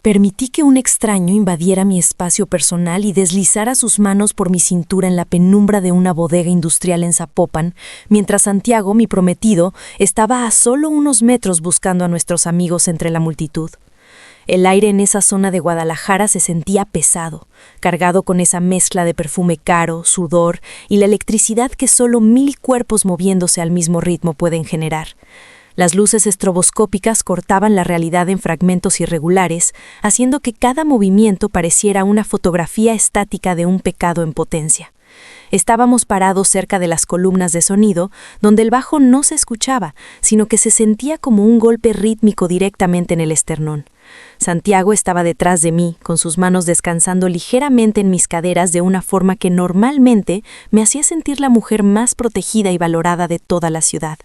Permití que un extraño invadiera mi espacio personal y deslizara sus manos por mi cintura en la penumbra de una bodega industrial en Zapopan, mientras Santiago, mi prometido, estaba a solo unos metros buscando a nuestros amigos entre la multitud. El aire en esa zona de Guadalajara se sentía pesado, cargado con esa mezcla de perfume caro, sudor y la electricidad que solo 1000 cuerpos moviéndose al mismo ritmo pueden generar. Las luces estroboscópicas cortaban la realidad en fragmentos irregulares, haciendo que cada movimiento pareciera una fotografía estática de un pecado en potencia. Estábamos parados cerca de las columnas de sonido, donde el bajo no se escuchaba, sino que se sentía como un golpe rítmico directamente en el esternón. Santiago estaba detrás de mí, con sus manos descansando ligeramente en mis caderas de una forma que normalmente me hacía sentir la mujer más protegida y valorada de toda la ciudad.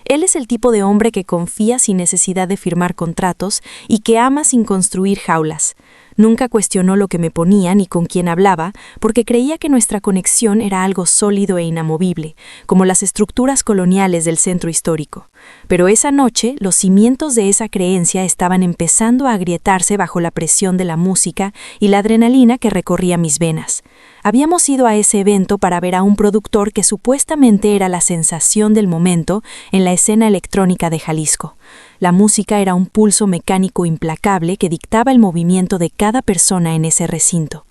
Él es el tipo de hombre que confía sin necesidad de firmar contratos y que ama sin construir jaulas. Nunca cuestionó lo que me ponía ni con quién hablaba, porque creía que nuestra conexión era algo sólido e inamovible, como las estructuras coloniales del centro histórico. Pero esa noche, los cimientos de esa creencia estaban empezando a agrietarse bajo la presión de la música y la adrenalina que recorría mis venas. Habíamos ido a ese evento para ver a un productor que supuestamente era la sensación del momento en la escena electrónica de Jalisco. La música era un pulso mecánico implacable que dictaba el movimiento de cada persona en ese recinto.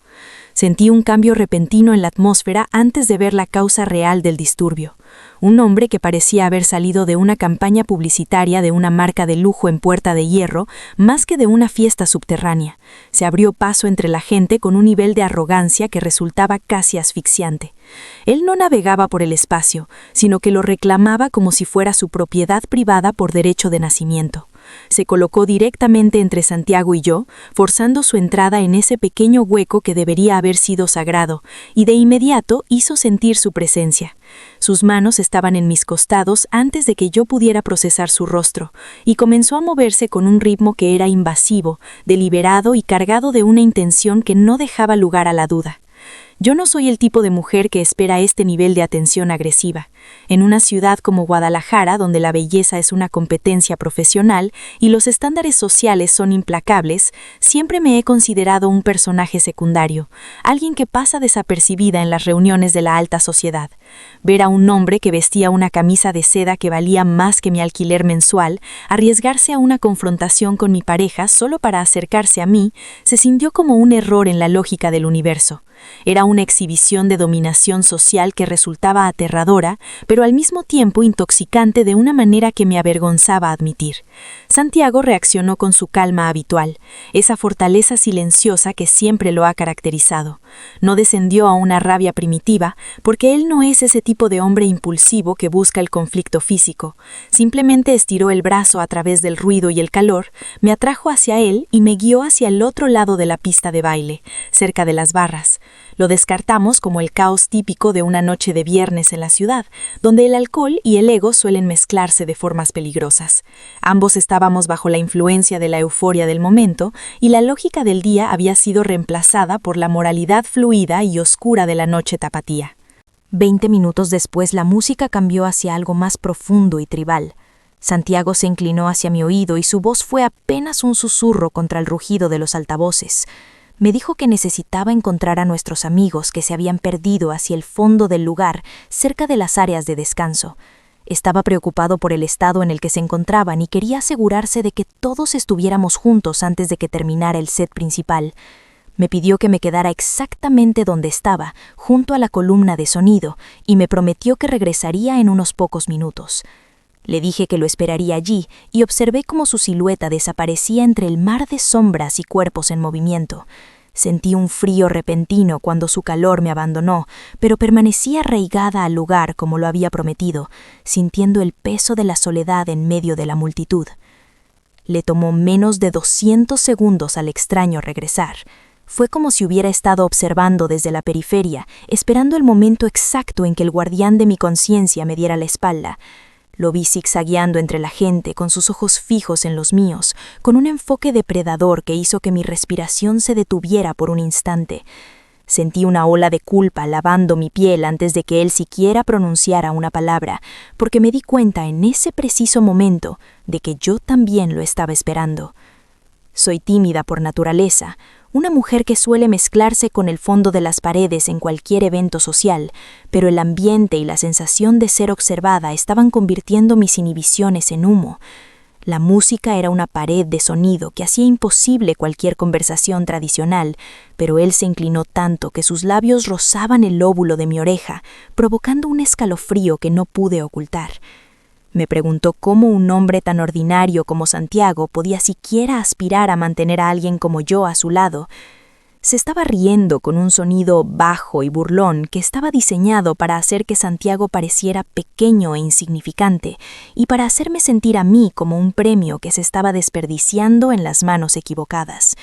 Sentí un cambio repentino en la atmósfera antes de ver la causa real del disturbio. Un hombre que parecía haber salido de una campaña publicitaria de una marca de lujo en Puerta de Hierro, más que de una fiesta subterránea. Se abrió paso entre la gente con un nivel de arrogancia que resultaba casi asfixiante. Él no navegaba por el espacio, sino que lo reclamaba como si fuera su propiedad privada por derecho de nacimiento. Se colocó directamente entre Santiago y yo, forzando su entrada en ese pequeño hueco que debería haber sido sagrado, y de inmediato hizo sentir su presencia. Sus manos estaban en mis costados antes de que yo pudiera procesar su rostro, y comenzó a moverse con un ritmo que era invasivo, deliberado y cargado de una intención que no dejaba lugar a la duda. Yo no soy el tipo de mujer que espera este nivel de atención agresiva. En una ciudad como Guadalajara, donde la belleza es una competencia profesional y los estándares sociales son implacables, siempre me he considerado un personaje secundario, alguien que pasa desapercibida en las reuniones de la alta sociedad. Ver a un hombre que vestía una camisa de seda que valía más que mi alquiler mensual, arriesgarse a una confrontación con mi pareja solo para acercarse a mí, se sintió como un error en la lógica del universo. Era una exhibición de dominación social que resultaba aterradora, pero al mismo tiempo intoxicante de una manera que me avergonzaba admitir. Santiago reaccionó con su calma habitual, esa fortaleza silenciosa que siempre lo ha caracterizado. No descendió a una rabia primitiva, porque él no es ese tipo de hombre impulsivo que busca el conflicto físico. Simplemente estiró el brazo a través del ruido y el calor, me atrajo hacia él y me guió hacia el otro lado de la pista de baile, cerca de las barras. Lo descartamos como el caos típico de una noche de viernes en la ciudad, donde el alcohol y el ego suelen mezclarse de formas peligrosas. Ambos estábamos bajo la influencia de la euforia del momento, y la lógica del día había sido reemplazada por la moralidad fluida y oscura de la noche tapatía. 20 minutos después la música cambió hacia algo más profundo y tribal. Santiago se inclinó hacia mi oído y su voz fue apenas un susurro contra el rugido de los altavoces. Me dijo que necesitaba encontrar a nuestros amigos que se habían perdido hacia el fondo del lugar, cerca de las áreas de descanso. Estaba preocupado por el estado en el que se encontraban y quería asegurarse de que todos estuviéramos juntos antes de que terminara el set principal. Me pidió que me quedara exactamente donde estaba, junto a la columna de sonido, y me prometió que regresaría en unos pocos minutos. Le dije que lo esperaría allí y observé cómo su silueta desaparecía entre el mar de sombras y cuerpos en movimiento. Sentí un frío repentino cuando su calor me abandonó, pero permanecí arraigada al lugar como lo había prometido, sintiendo el peso de la soledad en medio de la multitud. Le tomó menos de 200 segundos al extraño regresar. Fue como si hubiera estado observando desde la periferia, esperando el momento exacto en que el guardián de mi conciencia me diera la espalda. Lo vi zigzagueando entre la gente, con sus ojos fijos en los míos, con un enfoque depredador que hizo que mi respiración se detuviera por un instante. Sentí una ola de culpa lavando mi piel antes de que él siquiera pronunciara una palabra, porque me di cuenta en ese preciso momento de que yo también lo estaba esperando. Soy tímida por naturaleza, una mujer que suele mezclarse con el fondo de las paredes en cualquier evento social, pero el ambiente y la sensación de ser observada estaban convirtiendo mis inhibiciones en humo. La música era una pared de sonido que hacía imposible cualquier conversación tradicional, pero él se inclinó tanto que sus labios rozaban el lóbulo de mi oreja, provocando un escalofrío que no pude ocultar. Me preguntó cómo un hombre tan ordinario como Santiago podía siquiera aspirar a mantener a alguien como yo a su lado. Se estaba riendo con un sonido bajo y burlón que estaba diseñado para hacer que Santiago pareciera pequeño e insignificante y para hacerme sentir a mí como un premio que se estaba desperdiciando en las manos equivocadas.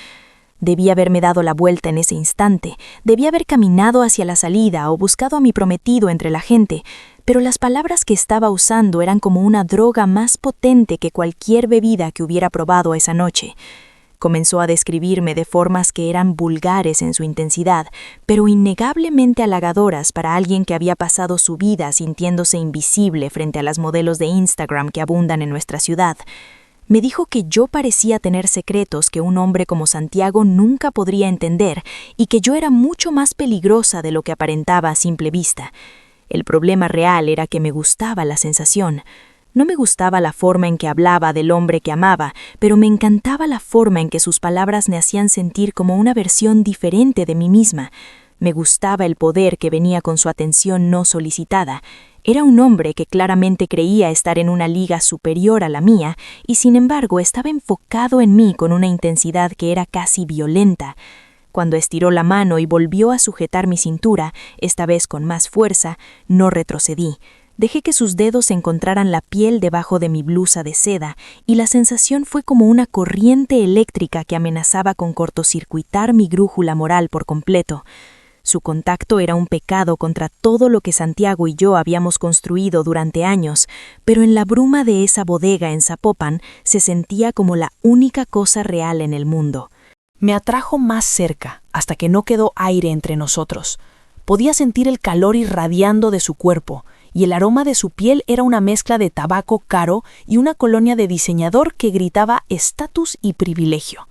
Debí haberme dado la vuelta en ese instante, debí haber caminado hacia la salida o buscado a mi prometido entre la gente, pero las palabras que estaba usando eran como una droga más potente que cualquier bebida que hubiera probado esa noche. Comenzó a describirme de formas que eran vulgares en su intensidad, pero innegablemente halagadoras para alguien que había pasado su vida sintiéndose invisible frente a las modelos de Instagram que abundan en nuestra ciudad. Me dijo que yo parecía tener secretos que un hombre como Santiago nunca podría entender y que yo era mucho más peligrosa de lo que aparentaba a simple vista. El problema real era que me gustaba la sensación. No me gustaba la forma en que hablaba del hombre que amaba, pero me encantaba la forma en que sus palabras me hacían sentir como una versión diferente de mí misma. Me gustaba el poder que venía con su atención no solicitada. Era un hombre que claramente creía estar en una liga superior a la mía y sin embargo estaba enfocado en mí con una intensidad que era casi violenta. Cuando estiró la mano y volvió a sujetar mi cintura, esta vez con más fuerza, no retrocedí. Dejé que sus dedos encontraran la piel debajo de mi blusa de seda y la sensación fue como una corriente eléctrica que amenazaba con cortocircuitar mi brújula moral por completo. Su contacto era un pecado contra todo lo que Santiago y yo habíamos construido durante años, pero en la bruma de esa bodega en Zapopan se sentía como la única cosa real en el mundo. Me atrajo más cerca, hasta que no quedó aire entre nosotros. Podía sentir el calor irradiando de su cuerpo, y el aroma de su piel era una mezcla de tabaco caro y una colonia de diseñador que gritaba estatus y privilegio.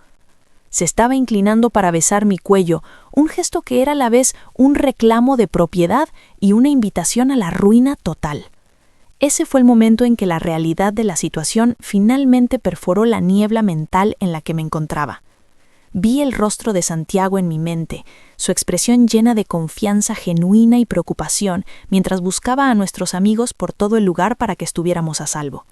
Se estaba inclinando para besar mi cuello, un gesto que era a la vez un reclamo de propiedad y una invitación a la ruina total. Ese fue el momento en que la realidad de la situación finalmente perforó la niebla mental en la que me encontraba. Vi el rostro de Santiago en mi mente, su expresión llena de confianza genuina y preocupación mientras buscaba a nuestros amigos por todo el lugar para que estuviéramos a salvo.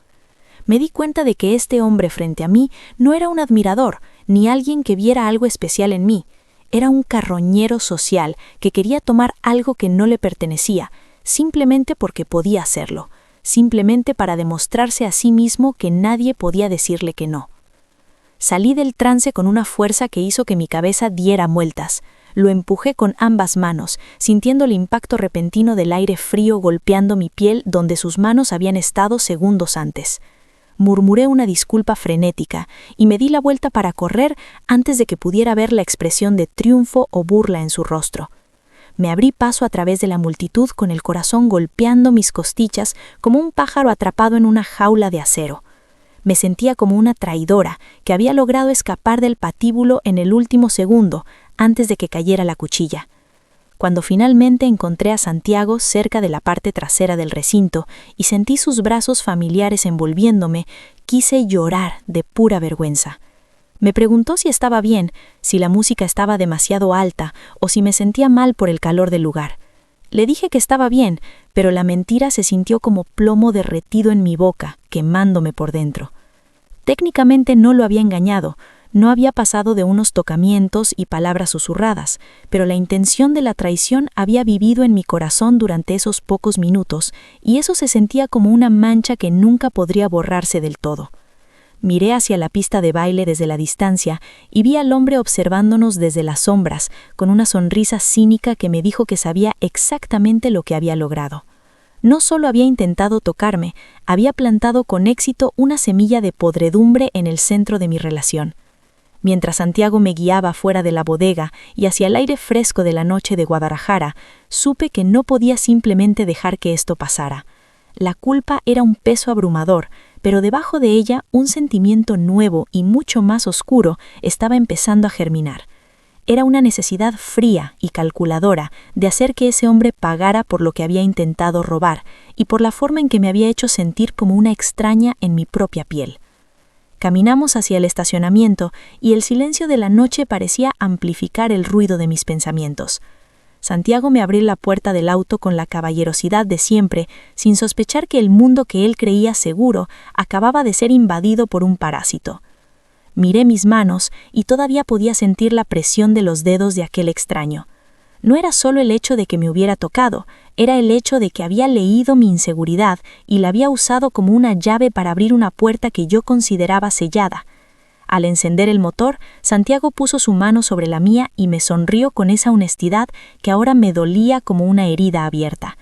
Me di cuenta de que este hombre frente a mí no era un admirador, ni alguien que viera algo especial en mí. Era un carroñero social que quería tomar algo que no le pertenecía, simplemente porque podía hacerlo, simplemente para demostrarse a sí mismo que nadie podía decirle que no. Salí del trance con una fuerza que hizo que mi cabeza diera vueltas. Lo empujé con ambas manos, sintiendo el impacto repentino del aire frío golpeando mi piel donde sus manos habían estado segundos antes. Murmuré una disculpa frenética y me di la vuelta para correr antes de que pudiera ver la expresión de triunfo o burla en su rostro. Me abrí paso a través de la multitud con el corazón golpeando mis costillas como un pájaro atrapado en una jaula de acero. Me sentía como una traidora que había logrado escapar del patíbulo en el último segundo antes de que cayera la cuchilla. Cuando finalmente encontré a Santiago cerca de la parte trasera del recinto y sentí sus brazos familiares envolviéndome, quise llorar de pura vergüenza. Me preguntó si estaba bien, si la música estaba demasiado alta o si me sentía mal por el calor del lugar. Le dije que estaba bien, pero la mentira se sintió como plomo derretido en mi boca, quemándome por dentro. Técnicamente no lo había engañado, no había pasado de unos tocamientos y palabras susurradas, pero la intención de la traición había vivido en mi corazón durante esos pocos minutos, y eso se sentía como una mancha que nunca podría borrarse del todo. Miré hacia la pista de baile desde la distancia y vi al hombre observándonos desde las sombras, con una sonrisa cínica que me dijo que sabía exactamente lo que había logrado. No solo había intentado tocarme, había plantado con éxito una semilla de podredumbre en el centro de mi relación. Mientras Santiago me guiaba fuera de la bodega y hacia el aire fresco de la noche de Guadalajara, supe que no podía simplemente dejar que esto pasara. La culpa era un peso abrumador, pero debajo de ella un sentimiento nuevo y mucho más oscuro estaba empezando a germinar. Era una necesidad fría y calculadora de hacer que ese hombre pagara por lo que había intentado robar y por la forma en que me había hecho sentir como una extraña en mi propia piel. Caminamos hacia el estacionamiento y el silencio de la noche parecía amplificar el ruido de mis pensamientos. Santiago me abrió la puerta del auto con la caballerosidad de siempre, sin sospechar que el mundo que él creía seguro acababa de ser invadido por un parásito. Miré mis manos y todavía podía sentir la presión de los dedos de aquel extraño. No era solo el hecho de que me hubiera tocado, era el hecho de que había leído mi inseguridad y la había usado como una llave para abrir una puerta que yo consideraba sellada. Al encender el motor, Santiago puso su mano sobre la mía y me sonrió con esa honestidad que ahora me dolía como una herida abierta.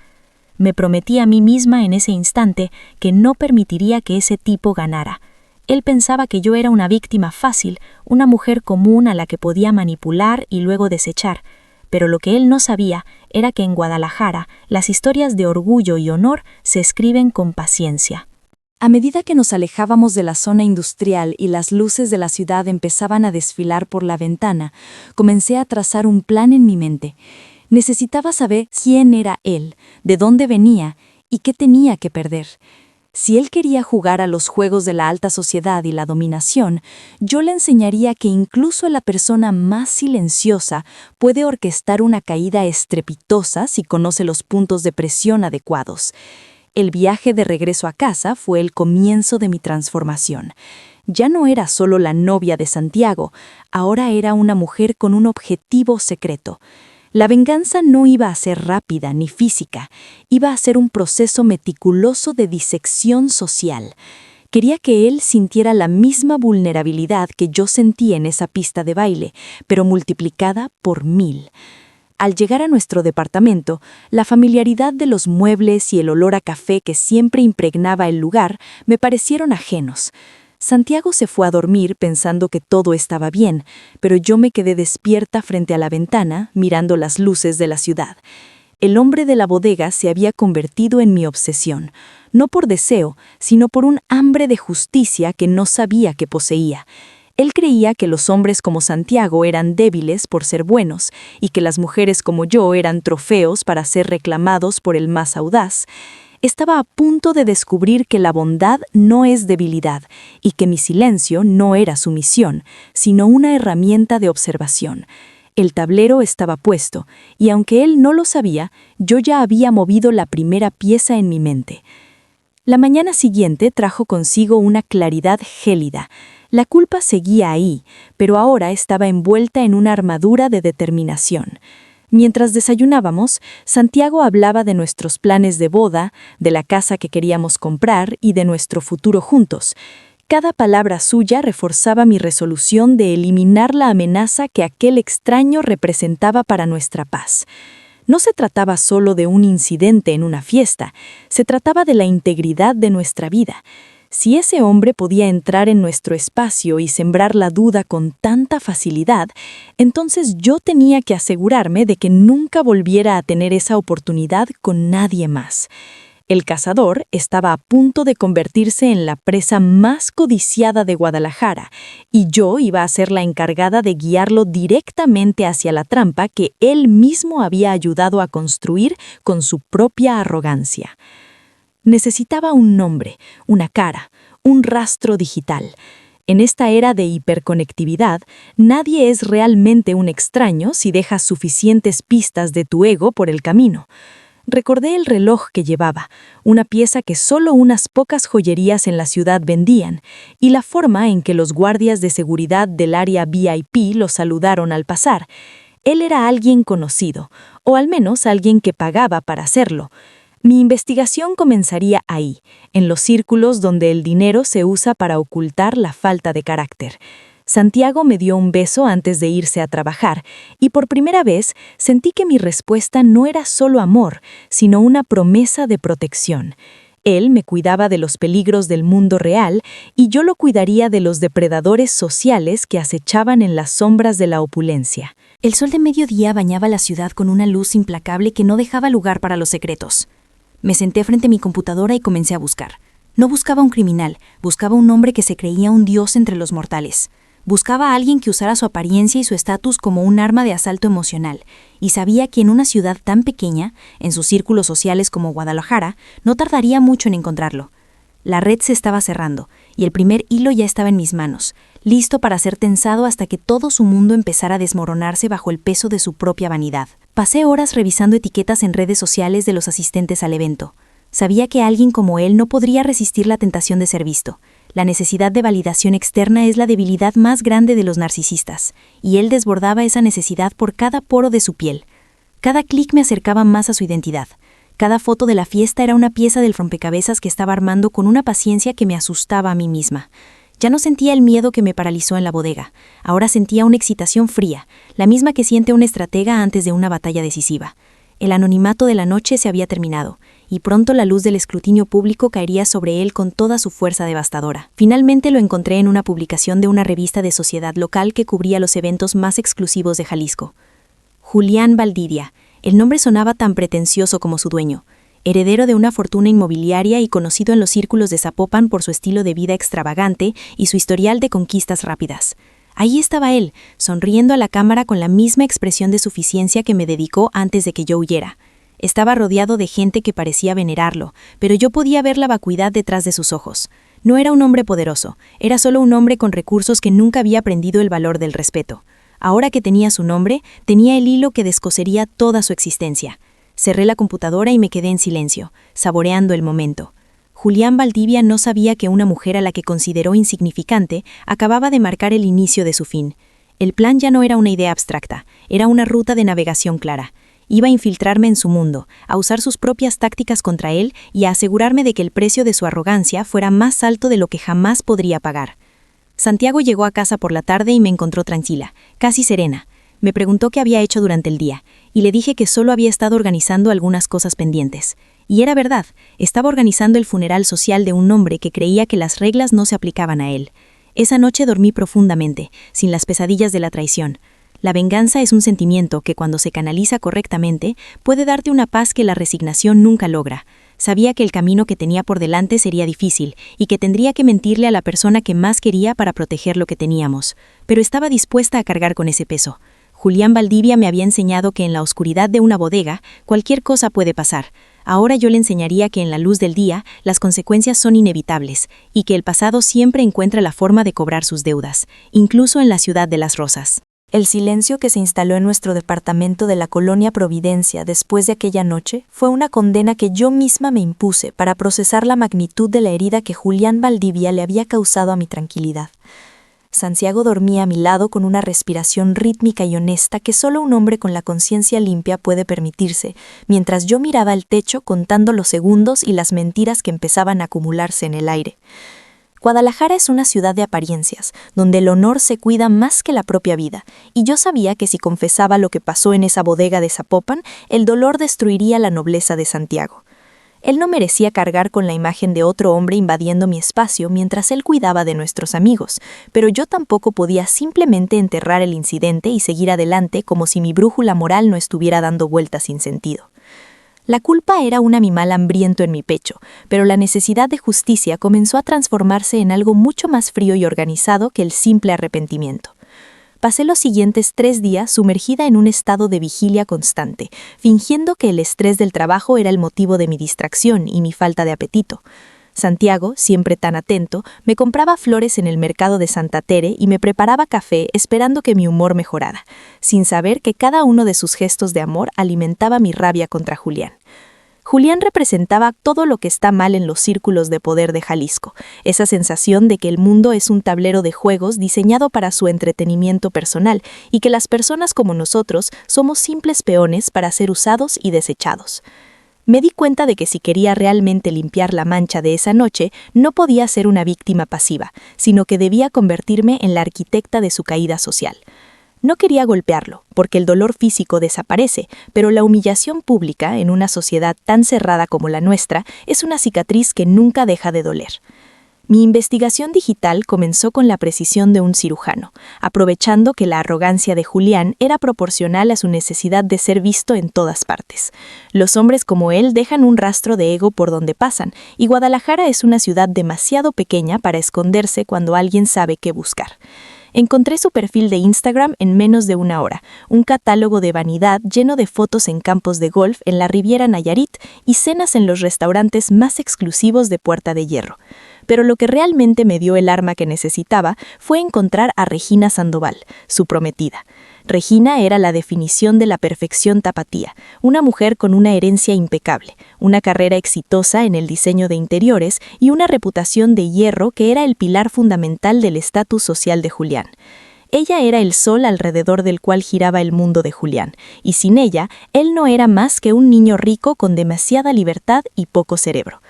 Me prometí a mí misma en ese instante que no permitiría que ese tipo ganara. Él pensaba que yo era una víctima fácil, una mujer común a la que podía manipular y luego desechar, pero lo que él no sabía era que en Guadalajara las historias de orgullo y honor se escriben con paciencia. A medida que nos alejábamos de la zona industrial y las luces de la ciudad empezaban a desfilar por la ventana, comencé a trazar un plan en mi mente. Necesitaba saber quién era él, de dónde venía y qué tenía que perder. Si él quería jugar a los juegos de la alta sociedad y la dominación, yo le enseñaría que incluso la persona más silenciosa puede orquestar una caída estrepitosa si conoce los puntos de presión adecuados. El viaje de regreso a casa fue el comienzo de mi transformación. Ya no era solo la novia de Santiago, ahora era una mujer con un objetivo secreto. La venganza no iba a ser rápida ni física, iba a ser un proceso meticuloso de disección social. Quería que él sintiera la misma vulnerabilidad que yo sentí en esa pista de baile, pero multiplicada por 1000. Al llegar a nuestro departamento, la familiaridad de los muebles y el olor a café que siempre impregnaba el lugar me parecieron ajenos. Santiago se fue a dormir pensando que todo estaba bien, pero yo me quedé despierta frente a la ventana, mirando las luces de la ciudad. El hombre de la bodega se había convertido en mi obsesión, no por deseo, sino por un hambre de justicia que no sabía que poseía. Él creía que los hombres como Santiago eran débiles por ser buenos y que las mujeres como yo eran trofeos para ser reclamados por el más audaz. Estaba a punto de descubrir que la bondad no es debilidad y que mi silencio no era sumisión, sino una herramienta de observación. El tablero estaba puesto, y aunque él no lo sabía, yo ya había movido la primera pieza en mi mente. La mañana siguiente trajo consigo una claridad gélida. La culpa seguía ahí, pero ahora estaba envuelta en una armadura de determinación. Mientras desayunábamos, Santiago hablaba de nuestros planes de boda, de la casa que queríamos comprar y de nuestro futuro juntos. Cada palabra suya reforzaba mi resolución de eliminar la amenaza que aquel extraño representaba para nuestra paz. No se trataba solo de un incidente en una fiesta, se trataba de la integridad de nuestra vida. Si ese hombre podía entrar en nuestro espacio y sembrar la duda con tanta facilidad, entonces yo tenía que asegurarme de que nunca volviera a tener esa oportunidad con nadie más. El cazador estaba a punto de convertirse en la presa más codiciada de Guadalajara, y yo iba a ser la encargada de guiarlo directamente hacia la trampa que él mismo había ayudado a construir con su propia arrogancia. Necesitaba un nombre, una cara, un rastro digital. En esta era de hiperconectividad, nadie es realmente un extraño si dejas suficientes pistas de tu ego por el camino. Recordé el reloj que llevaba, una pieza que solo unas pocas joyerías en la ciudad vendían, y la forma en que los guardias de seguridad del área VIP lo saludaron al pasar. Él era alguien conocido, o al menos alguien que pagaba para hacerlo. Mi investigación comenzaría ahí, en los círculos donde el dinero se usa para ocultar la falta de carácter. Santiago me dio un beso antes de irse a trabajar, y por primera vez sentí que mi respuesta no era solo amor, sino una promesa de protección. Él me cuidaba de los peligros del mundo real y yo lo cuidaría de los depredadores sociales que acechaban en las sombras de la opulencia. El sol de mediodía bañaba la ciudad con una luz implacable que no dejaba lugar para los secretos. Me senté frente a mi computadora y comencé a buscar. No buscaba un criminal, buscaba un hombre que se creía un dios entre los mortales. Buscaba a alguien que usara su apariencia y su estatus como un arma de asalto emocional, y sabía que en una ciudad tan pequeña, en sus círculos sociales como Guadalajara, no tardaría mucho en encontrarlo. La red se estaba cerrando, y el primer hilo ya estaba en mis manos, listo para ser tensado hasta que todo su mundo empezara a desmoronarse bajo el peso de su propia vanidad. Pasé horas revisando etiquetas en redes sociales de los asistentes al evento. Sabía que alguien como él no podría resistir la tentación de ser visto. La necesidad de validación externa es la debilidad más grande de los narcisistas, y él desbordaba esa necesidad por cada poro de su piel. Cada clic me acercaba más a su identidad. Cada foto de la fiesta era una pieza del rompecabezas que estaba armando con una paciencia que me asustaba a mí misma. Ya no sentía el miedo que me paralizó en la bodega. Ahora sentía una excitación fría, la misma que siente un estratega antes de una batalla decisiva. El anonimato de la noche se había terminado, y pronto la luz del escrutinio público caería sobre él con toda su fuerza devastadora. Finalmente lo encontré en una publicación de una revista de sociedad local que cubría los eventos más exclusivos de Jalisco. Julián Valdivia. El nombre sonaba tan pretencioso como su dueño. Heredero de una fortuna inmobiliaria y conocido en los círculos de Zapopan por su estilo de vida extravagante y su historial de conquistas rápidas. Ahí estaba él, sonriendo a la cámara con la misma expresión de suficiencia que me dedicó antes de que yo huyera. Estaba rodeado de gente que parecía venerarlo, pero yo podía ver la vacuidad detrás de sus ojos. No era un hombre poderoso, era solo un hombre con recursos que nunca había aprendido el valor del respeto. Ahora que tenía su nombre, tenía el hilo que descosería toda su existencia. Cerré la computadora y me quedé en silencio, saboreando el momento. Julián Valdivia no sabía que una mujer a la que consideró insignificante acababa de marcar el inicio de su fin. El plan ya no era una idea abstracta, era una ruta de navegación clara. Iba a infiltrarme en su mundo, a usar sus propias tácticas contra él y a asegurarme de que el precio de su arrogancia fuera más alto de lo que jamás podría pagar. Santiago llegó a casa por la tarde y me encontró tranquila, casi serena. Me preguntó qué había hecho durante el día, y le dije que solo había estado organizando algunas cosas pendientes. Y era verdad, estaba organizando el funeral social de un hombre que creía que las reglas no se aplicaban a él. Esa noche dormí profundamente, sin las pesadillas de la traición. La venganza es un sentimiento que cuando se canaliza correctamente puede darte una paz que la resignación nunca logra. Sabía que el camino que tenía por delante sería difícil y que tendría que mentirle a la persona que más quería para proteger lo que teníamos, pero estaba dispuesta a cargar con ese peso. Julián Valdivia me había enseñado que en la oscuridad de una bodega cualquier cosa puede pasar. Ahora yo le enseñaría que en la luz del día las consecuencias son inevitables y que el pasado siempre encuentra la forma de cobrar sus deudas, incluso en la ciudad de las rosas. El silencio que se instaló en nuestro departamento de la colonia Providencia después de aquella noche fue una condena que yo misma me impuse para procesar la magnitud de la herida que Julián Valdivia le había causado a mi tranquilidad. Santiago dormía a mi lado con una respiración rítmica y honesta que solo un hombre con la conciencia limpia puede permitirse, mientras yo miraba el techo contando los segundos y las mentiras que empezaban a acumularse en el aire. Guadalajara es una ciudad de apariencias, donde el honor se cuida más que la propia vida, y yo sabía que si confesaba lo que pasó en esa bodega de Zapopan, el dolor destruiría la nobleza de Santiago. Él no merecía cargar con la imagen de otro hombre invadiendo mi espacio mientras él cuidaba de nuestros amigos, pero yo tampoco podía simplemente enterrar el incidente y seguir adelante como si mi brújula moral no estuviera dando vueltas sin sentido. La culpa era un animal hambriento en mi pecho, pero la necesidad de justicia comenzó a transformarse en algo mucho más frío y organizado que el simple arrepentimiento. Pasé los siguientes 3 días sumergida en un estado de vigilia constante, fingiendo que el estrés del trabajo era el motivo de mi distracción y mi falta de apetito. Santiago, siempre tan atento, me compraba flores en el mercado de Santa Tere y me preparaba café esperando que mi humor mejorara, sin saber que cada uno de sus gestos de amor alimentaba mi rabia contra Julián. Julián representaba todo lo que está mal en los círculos de poder de Jalisco, esa sensación de que el mundo es un tablero de juegos diseñado para su entretenimiento personal y que las personas como nosotros somos simples peones para ser usados y desechados. Me di cuenta de que si quería realmente limpiar la mancha de esa noche, no podía ser una víctima pasiva, sino que debía convertirme en la arquitecta de su caída social. No quería golpearlo, porque el dolor físico desaparece, pero la humillación pública en una sociedad tan cerrada como la nuestra es una cicatriz que nunca deja de doler. Mi investigación digital comenzó con la precisión de un cirujano, aprovechando que la arrogancia de Julián era proporcional a su necesidad de ser visto en todas partes. Los hombres como él dejan un rastro de ego por donde pasan, y Guadalajara es una ciudad demasiado pequeña para esconderse cuando alguien sabe qué buscar. Encontré su perfil de Instagram en menos de una hora, un catálogo de vanidad lleno de fotos en campos de golf en la Riviera Nayarit y cenas en los restaurantes más exclusivos de Puerta de Hierro. Pero lo que realmente me dio el arma que necesitaba fue encontrar a Regina Sandoval, su prometida. Regina era la definición de la perfección tapatía, una mujer con una herencia impecable, una carrera exitosa en el diseño de interiores y una reputación de hierro que era el pilar fundamental del estatus social de Julián. Ella era el sol alrededor del cual giraba el mundo de Julián, y sin ella, él no era más que un niño rico con demasiada libertad y poco cerebro.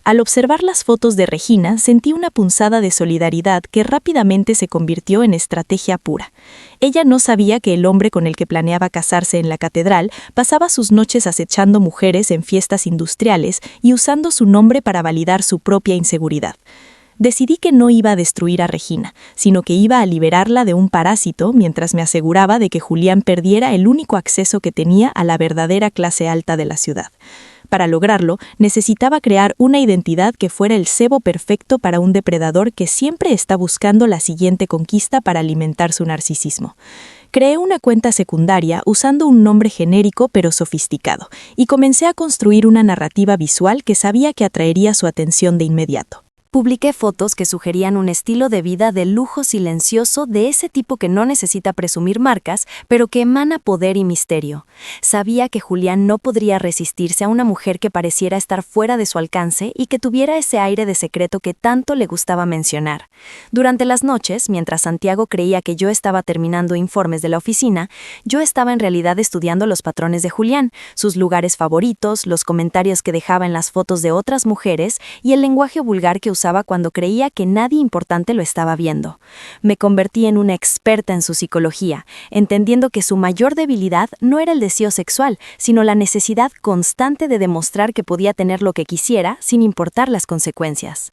Al observar las fotos de Regina, sentí una punzada de solidaridad que rápidamente se convirtió en estrategia pura. Ella no sabía que el hombre con el que planeaba casarse en la catedral pasaba sus noches acechando mujeres en fiestas industriales y usando su nombre para validar su propia inseguridad. Decidí que no iba a destruir a Regina, sino que iba a liberarla de un parásito mientras me aseguraba de que Julián perdiera el único acceso que tenía a la verdadera clase alta de la ciudad. Para lograrlo, necesitaba crear una identidad que fuera el cebo perfecto para un depredador que siempre está buscando la siguiente conquista para alimentar su narcisismo. Creé una cuenta secundaria usando un nombre genérico pero sofisticado, y comencé a construir una narrativa visual que sabía que atraería su atención de inmediato. Publiqué fotos que sugerían un estilo de vida de lujo silencioso de ese tipo que no necesita presumir marcas, pero que emana poder y misterio. Sabía que Julián no podría resistirse a una mujer que pareciera estar fuera de su alcance y que tuviera ese aire de secreto que tanto le gustaba mencionar. Durante las noches, mientras Santiago creía que yo estaba terminando informes de la oficina, yo estaba en realidad estudiando los patrones de Julián, sus lugares favoritos, los comentarios que dejaba en las fotos de otras mujeres y el lenguaje vulgar que usaba cuando creía que nadie importante lo estaba viendo. Me convertí en una experta en su psicología, entendiendo que su mayor debilidad no era el deseo sexual, sino la necesidad constante de demostrar que podía tener lo que quisiera sin importar las consecuencias.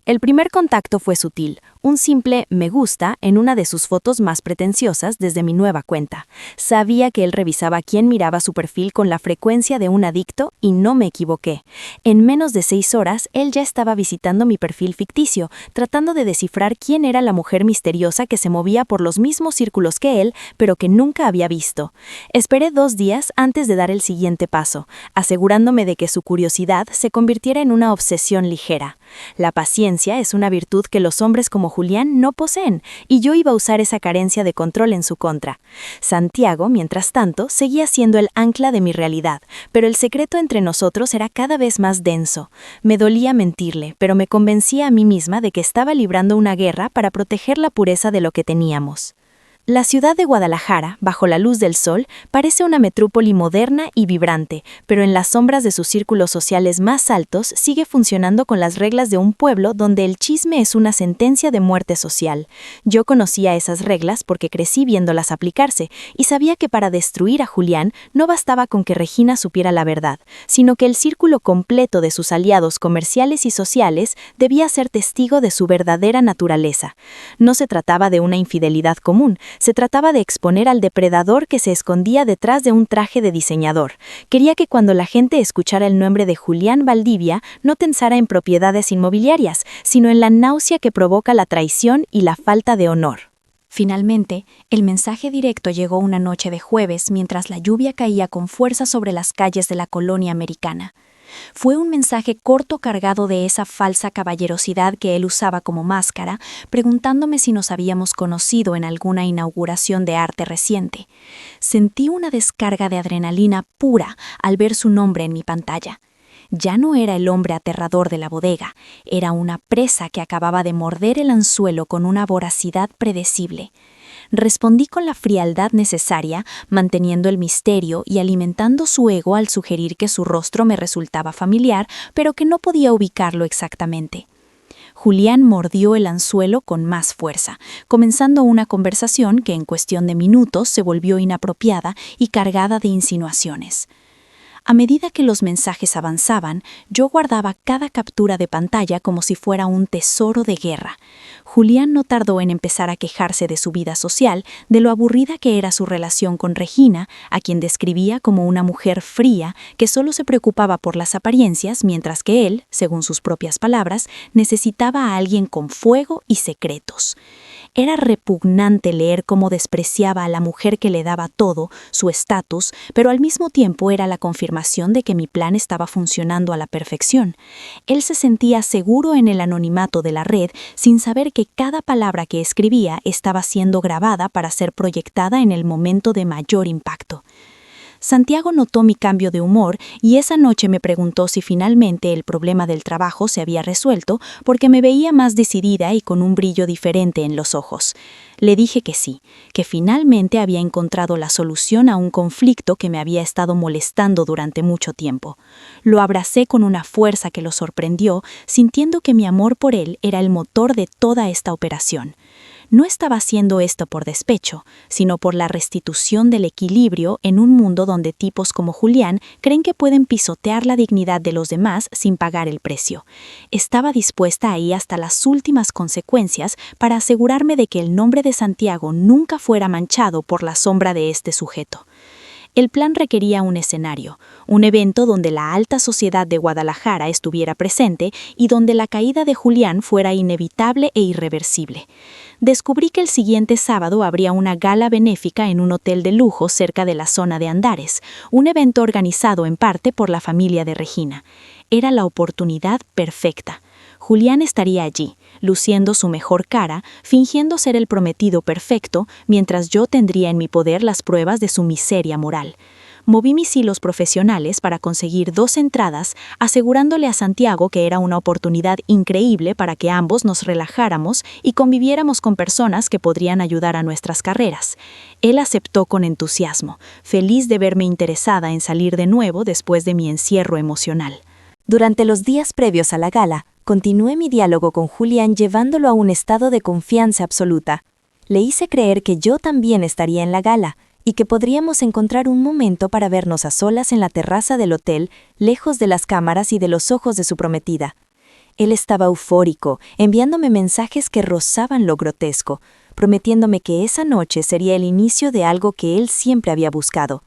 El primer contacto fue sutil, un simple me gusta en una de sus fotos más pretenciosas desde mi nueva cuenta. Sabía que él revisaba quién miraba su perfil con la frecuencia de un adicto y no me equivoqué. En menos de 6 horas, él ya estaba visitando mi perfil ficticio, tratando de descifrar quién era la mujer misteriosa que se movía por los mismos círculos que él, pero que nunca había visto. Esperé 2 días antes de dar el siguiente paso, asegurándome de que su curiosidad se convirtiera en una obsesión ligera. La paciencia es una virtud que los hombres como Julián no poseen, y yo iba a usar esa carencia de control en su contra. Santiago, mientras tanto, seguía siendo el ancla de mi realidad, pero el secreto entre nosotros era cada vez más denso. Me dolía mentirle, pero me convencía a mí misma de que estaba librando una guerra para proteger la pureza de lo que teníamos. La ciudad de Guadalajara, bajo la luz del sol, parece una metrópoli moderna y vibrante, pero en las sombras de sus círculos sociales más altos sigue funcionando con las reglas de un pueblo donde el chisme es una sentencia de muerte social. Yo conocía esas reglas porque crecí viéndolas aplicarse y sabía que para destruir a Julián no bastaba con que Regina supiera la verdad, sino que el círculo completo de sus aliados comerciales y sociales debía ser testigo de su verdadera naturaleza. No se trataba de una infidelidad común, se trataba de exponer al depredador que se escondía detrás de un traje de diseñador. Quería que cuando la gente escuchara el nombre de Julián Valdivia no pensara en propiedades inmobiliarias, sino en la náusea que provoca la traición y la falta de honor. Finalmente, el mensaje directo llegó una noche de jueves mientras la lluvia caía con fuerza sobre las calles de la colonia americana. Fue un mensaje corto cargado de esa falsa caballerosidad que él usaba como máscara, preguntándome si nos habíamos conocido en alguna inauguración de arte reciente. Sentí una descarga de adrenalina pura al ver su nombre en mi pantalla. Ya no era el hombre aterrador de la bodega, era una presa que acababa de morder el anzuelo con una voracidad predecible. Respondí con la frialdad necesaria, manteniendo el misterio y alimentando su ego al sugerir que su rostro me resultaba familiar, pero que no podía ubicarlo exactamente. Julián mordió el anzuelo con más fuerza, comenzando una conversación que en cuestión de minutos se volvió inapropiada y cargada de insinuaciones. A medida que los mensajes avanzaban, yo guardaba cada captura de pantalla como si fuera un tesoro de guerra. Julián no tardó en empezar a quejarse de su vida social, de lo aburrida que era su relación con Regina, a quien describía como una mujer fría que solo se preocupaba por las apariencias, mientras que él, según sus propias palabras, necesitaba a alguien con fuego y secretos. Era repugnante leer cómo despreciaba a la mujer que le daba todo, su estatus, pero al mismo tiempo era la confirmación de que mi plan estaba funcionando a la perfección. Él se sentía seguro en el anonimato de la red, sin saber que cada palabra que escribía estaba siendo grabada para ser proyectada en el momento de mayor impacto. Santiago notó mi cambio de humor y esa noche me preguntó si finalmente el problema del trabajo se había resuelto porque me veía más decidida y con un brillo diferente en los ojos. Le dije que sí, que finalmente había encontrado la solución a un conflicto que me había estado molestando durante mucho tiempo. Lo abracé con una fuerza que lo sorprendió, sintiendo que mi amor por él era el motor de toda esta operación. No estaba haciendo esto por despecho, sino por la restitución del equilibrio en un mundo donde tipos como Julián creen que pueden pisotear la dignidad de los demás sin pagar el precio. Estaba dispuesta a ir hasta las últimas consecuencias para asegurarme de que el nombre de Santiago nunca fuera manchado por la sombra de este sujeto. El plan requería un escenario, un evento donde la alta sociedad de Guadalajara estuviera presente y donde la caída de Julián fuera inevitable e irreversible. Descubrí que el siguiente sábado habría una gala benéfica en un hotel de lujo cerca de la zona de Andares, un evento organizado en parte por la familia de Regina. Era la oportunidad perfecta. Julián estaría allí, luciendo su mejor cara, fingiendo ser el prometido perfecto, mientras yo tendría en mi poder las pruebas de su miseria moral. Moví mis hilos profesionales para conseguir 2 entradas, asegurándole a Santiago que era una oportunidad increíble para que ambos nos relajáramos y conviviéramos con personas que podrían ayudar a nuestras carreras. Él aceptó con entusiasmo, feliz de verme interesada en salir de nuevo después de mi encierro emocional. Durante los días previos a la gala, continué mi diálogo con Julián llevándolo a un estado de confianza absoluta. Le hice creer que yo también estaría en la gala y que podríamos encontrar un momento para vernos a solas en la terraza del hotel, lejos de las cámaras y de los ojos de su prometida. Él estaba eufórico, enviándome mensajes que rozaban lo grotesco, prometiéndome que esa noche sería el inicio de algo que él siempre había buscado.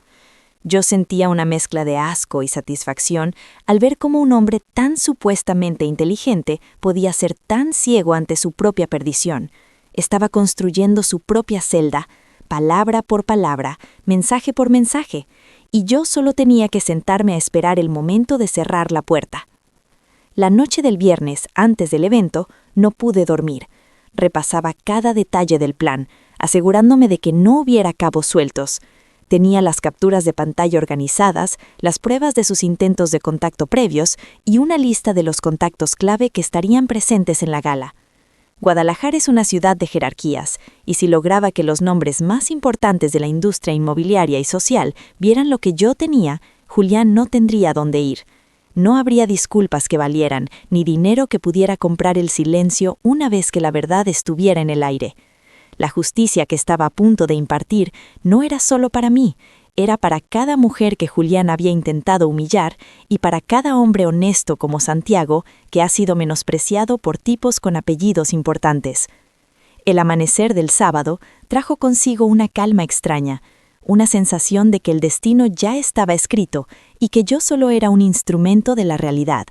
Yo sentía una mezcla de asco y satisfacción al ver cómo un hombre tan supuestamente inteligente podía ser tan ciego ante su propia perdición. Estaba construyendo su propia celda, palabra por palabra, mensaje por mensaje, y yo solo tenía que sentarme a esperar el momento de cerrar la puerta. La noche del viernes, antes del evento, no pude dormir. Repasaba cada detalle del plan, asegurándome de que no hubiera cabos sueltos. Tenía las capturas de pantalla organizadas, las pruebas de sus intentos de contacto previos y una lista de los contactos clave que estarían presentes en la gala. Guadalajara es una ciudad de jerarquías, y si lograba que los nombres más importantes de la industria inmobiliaria y social vieran lo que yo tenía, Julián no tendría dónde ir. No habría disculpas que valieran, ni dinero que pudiera comprar el silencio una vez que la verdad estuviera en el aire. La justicia que estaba a punto de impartir no era solo para mí, era para cada mujer que Julián había intentado humillar y para cada hombre honesto como Santiago que ha sido menospreciado por tipos con apellidos importantes. El amanecer del sábado trajo consigo una calma extraña, una sensación de que el destino ya estaba escrito y que yo solo era un instrumento de la realidad.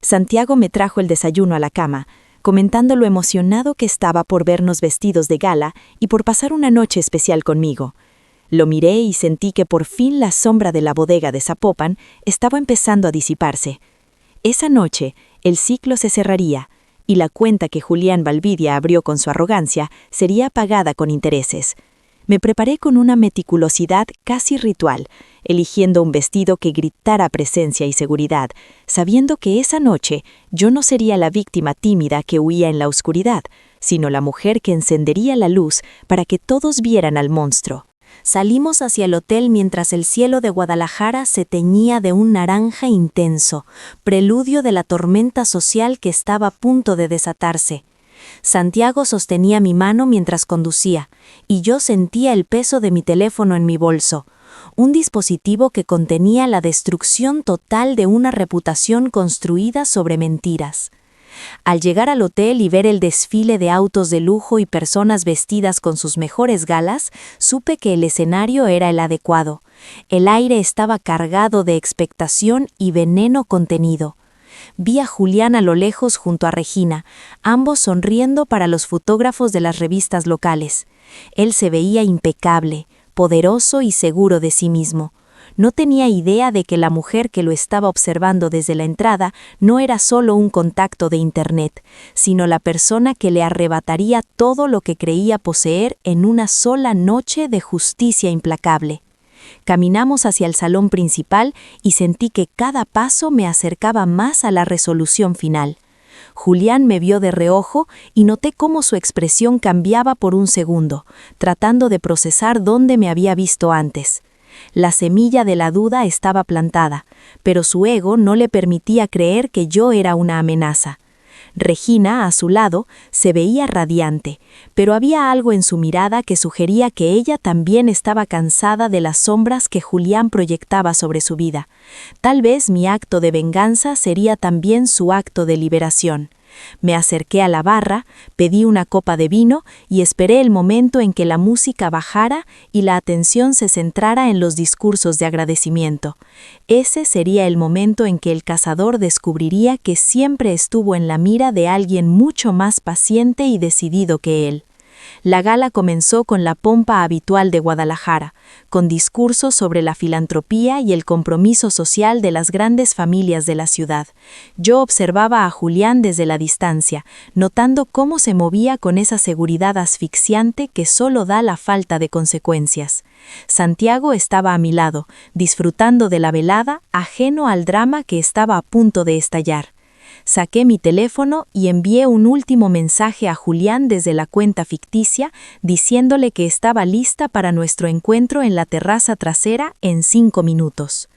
Santiago me trajo el desayuno a la cama, comentando lo emocionado que estaba por vernos vestidos de gala y por pasar una noche especial conmigo. Lo miré y sentí que por fin la sombra de la bodega de Zapopan estaba empezando a disiparse. Esa noche, el ciclo se cerraría, y la cuenta que Julián Valvidia abrió con su arrogancia sería pagada con intereses. Me preparé con una meticulosidad casi ritual, eligiendo un vestido que gritara presencia y seguridad, sabiendo que esa noche yo no sería la víctima tímida que huía en la oscuridad, sino la mujer que encendería la luz para que todos vieran al monstruo. Salimos hacia el hotel mientras el cielo de Guadalajara se teñía de un naranja intenso, preludio de la tormenta social que estaba a punto de desatarse. Santiago sostenía mi mano mientras conducía, y yo sentía el peso de mi teléfono en mi bolso. un dispositivo que contenía la destrucción total de una reputación construida sobre mentiras. Al llegar al hotel y ver el desfile de autos de lujo y personas vestidas con sus mejores galas, supe que el escenario era el adecuado. El aire estaba cargado de expectación y veneno contenido. Vi a Julián a lo lejos junto a Regina, ambos sonriendo para los fotógrafos de las revistas locales. Él se veía impecable, poderoso y seguro de sí mismo. No tenía idea de que la mujer que lo estaba observando desde la entrada no era solo un contacto de Internet, sino la persona que le arrebataría todo lo que creía poseer en una sola noche de justicia implacable. Caminamos hacia el salón principal y sentí que cada paso me acercaba más a la resolución final. Julián me vio de reojo y noté cómo su expresión cambiaba por un segundo, tratando de procesar dónde me había visto antes. La semilla de la duda estaba plantada, pero su ego no le permitía creer que yo era una amenaza. Regina, a su lado, se veía radiante, pero había algo en su mirada que sugería que ella también estaba cansada de las sombras que Julián proyectaba sobre su vida. Tal vez mi acto de venganza sería también su acto de liberación. Me acerqué a la barra, pedí una copa de vino y esperé el momento en que la música bajara y la atención se centrara en los discursos de agradecimiento. Ese sería el momento en que el cazador descubriría que siempre estuvo en la mira de alguien mucho más paciente y decidido que él. La gala comenzó con la pompa habitual de Guadalajara, con discursos sobre la filantropía y el compromiso social de las grandes familias de la ciudad. Yo observaba a Julián desde la distancia, notando cómo se movía con esa seguridad asfixiante que solo da la falta de consecuencias. Santiago estaba a mi lado, disfrutando de la velada, ajeno al drama que estaba a punto de estallar. Saqué mi teléfono y envié un último mensaje a Julián desde la cuenta ficticia, diciéndole que estaba lista para nuestro encuentro en la terraza trasera en 5 minutos.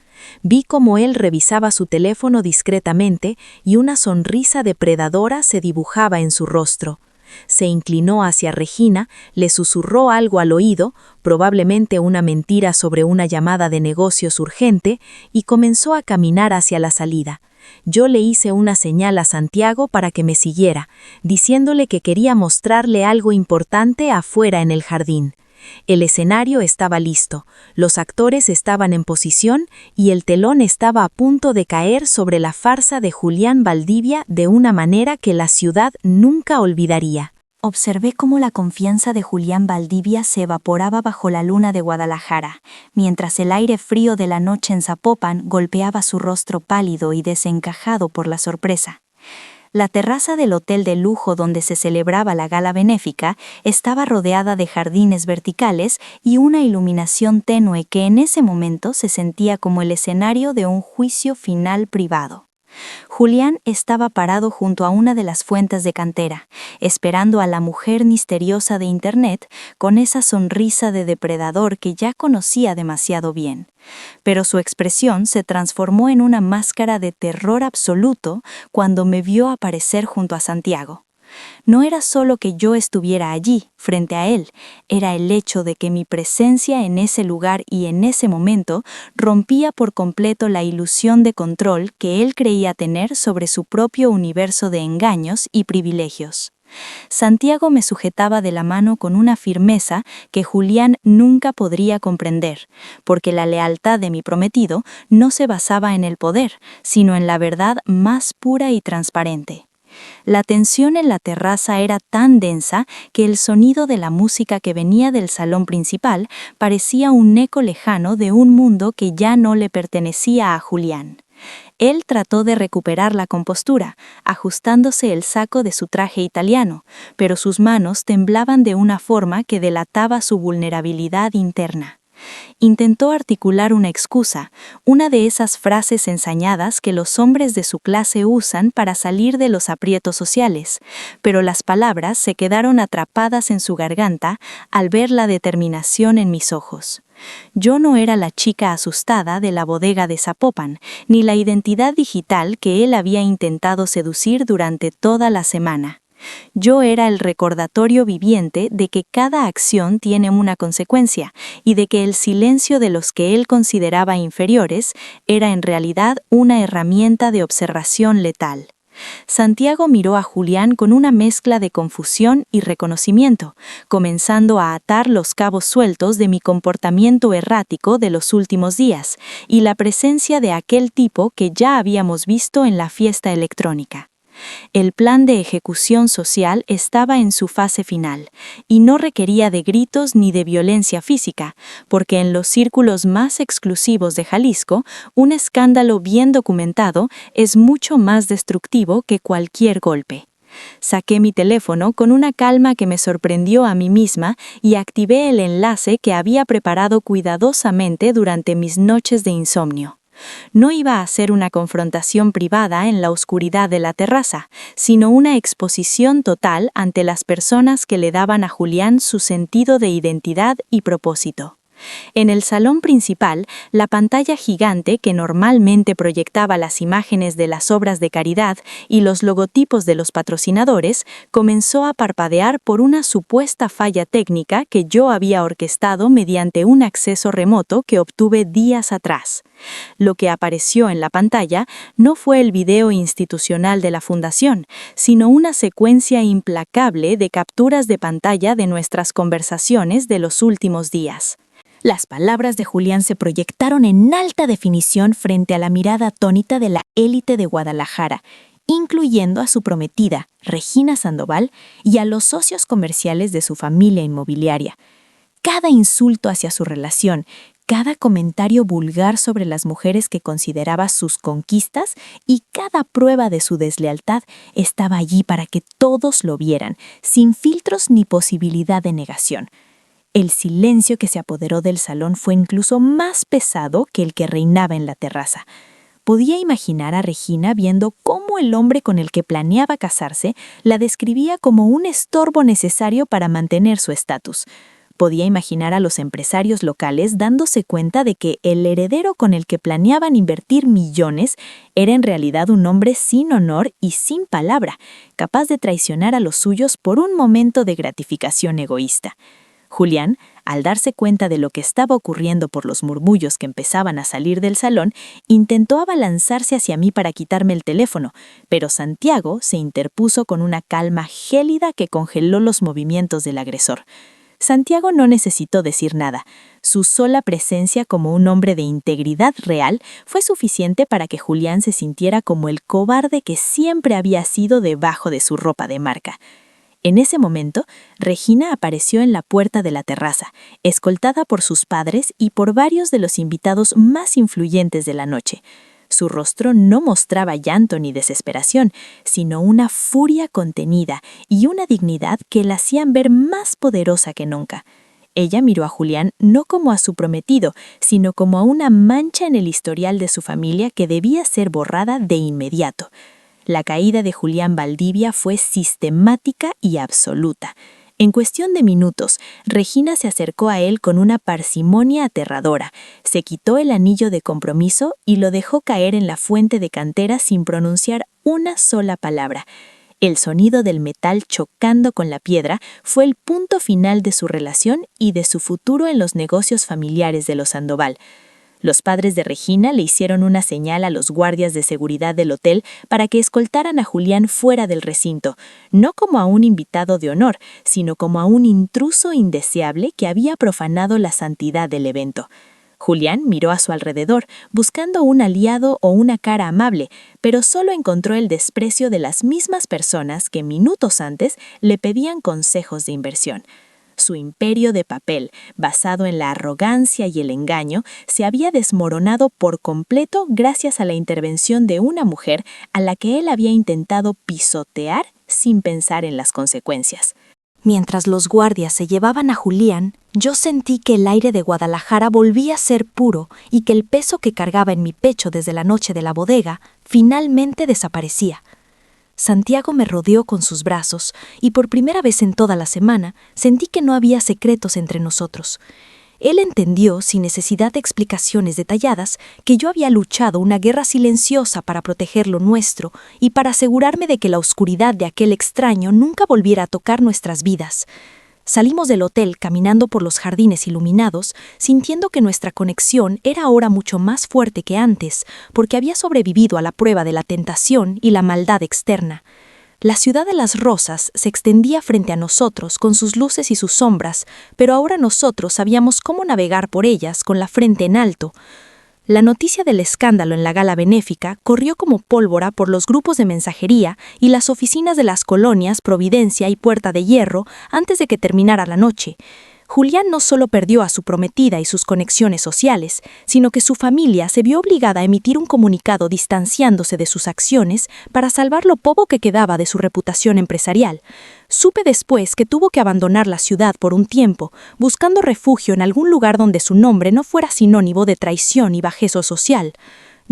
Vi cómo él revisaba su teléfono discretamente y una sonrisa depredadora se dibujaba en su rostro. Se inclinó hacia Regina, le susurró algo al oído, probablemente una mentira sobre una llamada de negocios urgente, y comenzó a caminar hacia la salida. Yo le hice una señal a Santiago para que me siguiera, diciéndole que quería mostrarle algo importante afuera en el jardín. El escenario estaba listo, los actores estaban en posición y el telón estaba a punto de caer sobre la farsa de Julián Valdivia de una manera que la ciudad nunca olvidaría. Observé cómo la confianza de Julián Valdivia se evaporaba bajo la luna de Guadalajara, mientras el aire frío de la noche en Zapopan golpeaba su rostro pálido y desencajado por la sorpresa. La terraza del hotel de lujo donde se celebraba la gala benéfica estaba rodeada de jardines verticales y una iluminación tenue que en ese momento se sentía como el escenario de un juicio final privado. Julián estaba parado junto a una de las fuentes de cantera, esperando a la mujer misteriosa de Internet con esa sonrisa de depredador que ya conocía demasiado bien. Pero su expresión se transformó en una máscara de terror absoluto cuando me vio aparecer junto a Santiago. No era solo que yo estuviera allí, frente a él, era el hecho de que mi presencia en ese lugar y en ese momento rompía por completo la ilusión de control que él creía tener sobre su propio universo de engaños y privilegios. Santiago me sujetaba de la mano con una firmeza que Julián nunca podría comprender, porque la lealtad de mi prometido no se basaba en el poder, sino en la verdad más pura y transparente. La tensión en la terraza era tan densa que el sonido de la música que venía del salón principal parecía un eco lejano de un mundo que ya no le pertenecía a Julián. Él trató de recuperar la compostura, ajustándose el saco de su traje italiano, pero sus manos temblaban de una forma que delataba su vulnerabilidad interna. Intentó articular una excusa, una de esas frases ensañadas que los hombres de su clase usan para salir de los aprietos sociales, pero las palabras se quedaron atrapadas en su garganta al ver la determinación en mis ojos. Yo no era la chica asustada de la bodega de Zapopan, ni la identidad digital que él había intentado seducir durante toda la semana. Yo era el recordatorio viviente de que cada acción tiene una consecuencia y de que el silencio de los que él consideraba inferiores era en realidad una herramienta de observación letal. Santiago miró a Julián con una mezcla de confusión y reconocimiento, comenzando a atar los cabos sueltos de mi comportamiento errático de los últimos días y la presencia de aquel tipo que ya habíamos visto en la fiesta electrónica. El plan de ejecución social estaba en su fase final y no requería de gritos ni de violencia física, porque en los círculos más exclusivos de Jalisco, un escándalo bien documentado es mucho más destructivo que cualquier golpe. Saqué mi teléfono con una calma que me sorprendió a mí misma y activé el enlace que había preparado cuidadosamente durante mis noches de insomnio. No iba a ser una confrontación privada en la oscuridad de la terraza, sino una exposición total ante las personas que le daban a Julián su sentido de identidad y propósito. En el salón principal, la pantalla gigante que normalmente proyectaba las imágenes de las obras de caridad y los logotipos de los patrocinadores comenzó a parpadear por una supuesta falla técnica que yo había orquestado mediante un acceso remoto que obtuve días atrás. Lo que apareció en la pantalla no fue el video institucional de la Fundación, sino una secuencia implacable de capturas de pantalla de nuestras conversaciones de los últimos días. Las palabras de Julián se proyectaron en alta definición frente a la mirada atónita de la élite de Guadalajara, incluyendo a su prometida, Regina Sandoval, y a los socios comerciales de su familia inmobiliaria. Cada insulto hacia su relación, cada comentario vulgar sobre las mujeres que consideraba sus conquistas y cada prueba de su deslealtad estaba allí para que todos lo vieran, sin filtros ni posibilidad de negación. El silencio que se apoderó del salón fue incluso más pesado que el que reinaba en la terraza. Podía imaginar a Regina viendo cómo el hombre con el que planeaba casarse la describía como un estorbo necesario para mantener su estatus. Podía imaginar a los empresarios locales dándose cuenta de que el heredero con el que planeaban invertir millones era en realidad un hombre sin honor y sin palabra, capaz de traicionar a los suyos por un momento de gratificación egoísta. Julián, al darse cuenta de lo que estaba ocurriendo por los murmullos que empezaban a salir del salón, intentó abalanzarse hacia mí para quitarme el teléfono, pero Santiago se interpuso con una calma gélida que congeló los movimientos del agresor. Santiago no necesitó decir nada. Su sola presencia como un hombre de integridad real fue suficiente para que Julián se sintiera como el cobarde que siempre había sido debajo de su ropa de marca. En ese momento, Regina apareció en la puerta de la terraza, escoltada por sus padres y por varios de los invitados más influyentes de la noche. Su rostro no mostraba llanto ni desesperación, sino una furia contenida y una dignidad que la hacían ver más poderosa que nunca. Ella miró a Julián no como a su prometido, sino como a una mancha en el historial de su familia que debía ser borrada de inmediato. La caída de Julián Valdivia fue sistemática y absoluta. En cuestión de minutos, Regina se acercó a él con una parsimonia aterradora, se quitó el anillo de compromiso y lo dejó caer en la fuente de cantera sin pronunciar una sola palabra. El sonido del metal chocando con la piedra fue el punto final de su relación y de su futuro en los negocios familiares de los Sandoval. Los padres de Regina le hicieron una señal a los guardias de seguridad del hotel para que escoltaran a Julián fuera del recinto, no como a un invitado de honor, sino como a un intruso indeseable que había profanado la santidad del evento. Julián miró a su alrededor, buscando un aliado o una cara amable, pero solo encontró el desprecio de las mismas personas que minutos antes le pedían consejos de inversión. Su imperio de papel, basado en la arrogancia y el engaño, se había desmoronado por completo gracias a la intervención de una mujer a la que él había intentado pisotear sin pensar en las consecuencias. Mientras los guardias se llevaban a Julián, yo sentí que el aire de Guadalajara volvía a ser puro y que el peso que cargaba en mi pecho desde la noche de la bodega finalmente desaparecía. Santiago me rodeó con sus brazos y por primera vez en toda la semana sentí que no había secretos entre nosotros. Él entendió, sin necesidad de explicaciones detalladas, que yo había luchado una guerra silenciosa para proteger lo nuestro y para asegurarme de que la oscuridad de aquel extraño nunca volviera a tocar nuestras vidas. Salimos del hotel caminando por los jardines iluminados, sintiendo que nuestra conexión era ahora mucho más fuerte que antes, porque había sobrevivido a la prueba de la tentación y la maldad externa. La ciudad de las rosas se extendía frente a nosotros con sus luces y sus sombras, pero ahora nosotros sabíamos cómo navegar por ellas con la frente en alto. La noticia del escándalo en la gala benéfica corrió como pólvora por los grupos de mensajería y las oficinas de las colonias Providencia y Puerta de Hierro antes de que terminara la noche. Julián no solo perdió a su prometida y sus conexiones sociales, sino que su familia se vio obligada a emitir un comunicado distanciándose de sus acciones para salvar lo poco que quedaba de su reputación empresarial. Supe después que tuvo que abandonar la ciudad por un tiempo, buscando refugio en algún lugar donde su nombre no fuera sinónimo de traición y bajeza social.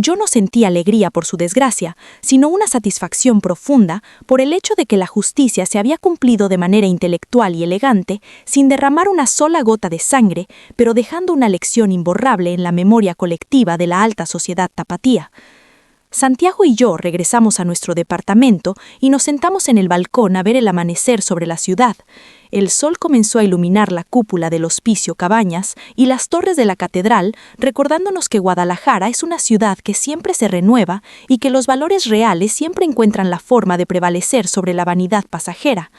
Yo no sentí alegría por su desgracia, sino una satisfacción profunda por el hecho de que la justicia se había cumplido de manera intelectual y elegante, sin derramar una sola gota de sangre, pero dejando una lección imborrable en la memoria colectiva de la alta sociedad tapatía. Santiago y yo regresamos a nuestro departamento y nos sentamos en el balcón a ver el amanecer sobre la ciudad. El sol comenzó a iluminar la cúpula del Hospicio Cabañas y las torres de la catedral, recordándonos que Guadalajara es una ciudad que siempre se renueva y que los valores reales siempre encuentran la forma de prevalecer sobre la vanidad pasajera.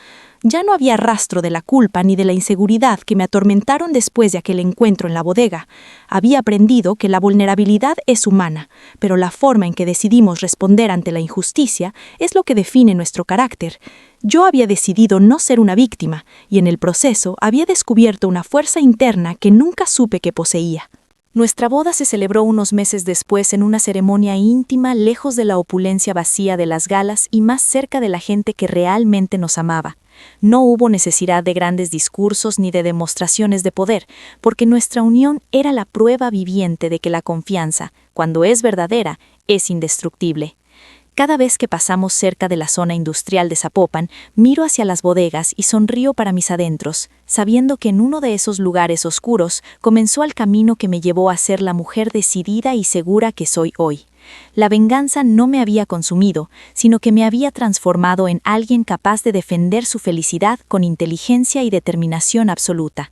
Ya no había rastro de la culpa ni de la inseguridad que me atormentaron después de aquel encuentro en la bodega. Había aprendido que la vulnerabilidad es humana, pero la forma en que decidimos responder ante la injusticia es lo que define nuestro carácter. Yo había decidido no ser una víctima, y en el proceso había descubierto una fuerza interna que nunca supe que poseía. Nuestra boda se celebró unos meses después en una ceremonia íntima, lejos de la opulencia vacía de las galas y más cerca de la gente que realmente nos amaba. No hubo necesidad de grandes discursos ni de demostraciones de poder, porque nuestra unión era la prueba viviente de que la confianza, cuando es verdadera, es indestructible. Cada vez que pasamos cerca de la zona industrial de Zapopan, miro hacia las bodegas y sonrío para mis adentros, sabiendo que en uno de esos lugares oscuros comenzó el camino que me llevó a ser la mujer decidida y segura que soy hoy. La venganza no me había consumido, sino que me había transformado en alguien capaz de defender su felicidad con inteligencia y determinación absoluta.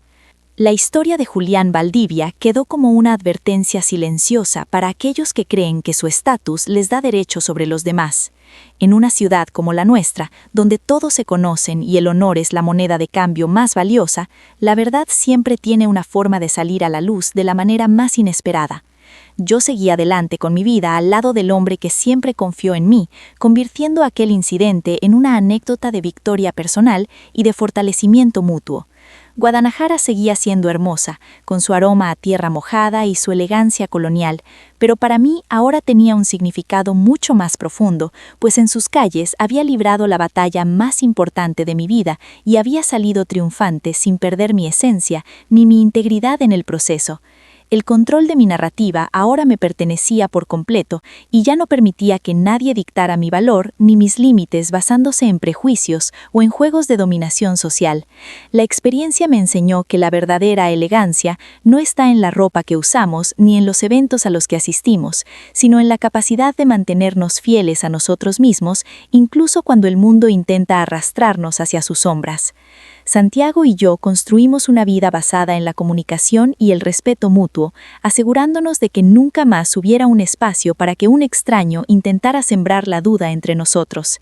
La historia de Julián Valdivia quedó como una advertencia silenciosa para aquellos que creen que su estatus les da derecho sobre los demás. En una ciudad como la nuestra, donde todos se conocen y el honor es la moneda de cambio más valiosa, la verdad siempre tiene una forma de salir a la luz de la manera más inesperada. Yo seguí adelante con mi vida al lado del hombre que siempre confió en mí, convirtiendo aquel incidente en una anécdota de victoria personal y de fortalecimiento mutuo. Guadalajara seguía siendo hermosa, con su aroma a tierra mojada y su elegancia colonial, pero para mí ahora tenía un significado mucho más profundo, pues en sus calles había librado la batalla más importante de mi vida y había salido triunfante sin perder mi esencia ni mi integridad en el proceso. El control de mi narrativa ahora me pertenecía por completo y ya no permitía que nadie dictara mi valor ni mis límites basándose en prejuicios o en juegos de dominación social. La experiencia me enseñó que la verdadera elegancia no está en la ropa que usamos ni en los eventos a los que asistimos, sino en la capacidad de mantenernos fieles a nosotros mismos, incluso cuando el mundo intenta arrastrarnos hacia sus sombras. Santiago y yo construimos una vida basada en la comunicación y el respeto mutuo, asegurándonos de que nunca más hubiera un espacio para que un extraño intentara sembrar la duda entre nosotros.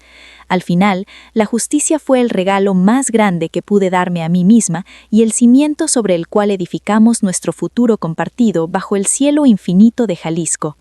Al final, la justicia fue el regalo más grande que pude darme a mí misma y el cimiento sobre el cual edificamos nuestro futuro compartido bajo el cielo infinito de Jalisco.